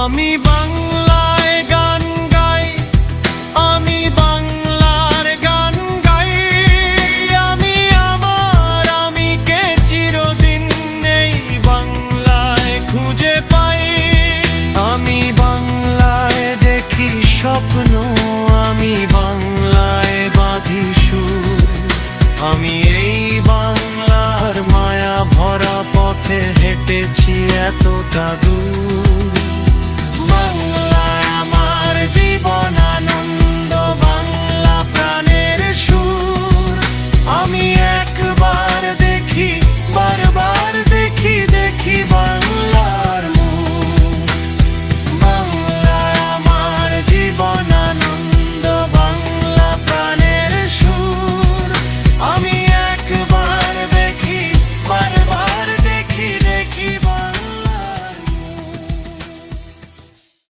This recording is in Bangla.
আমি বাংলায় গান গাই, আমি বাংলার গান গাই। আমি আমার আমিকে চিরদিন এই বাংলায় খুঁজে পাই। আমি বাংলায় দেখি স্বপ্ন, আমি বাংলায় বাঁধি সুর। আমি এই বাংলার মায়া ভরা পথে হেঁটেছি এতটা দূর।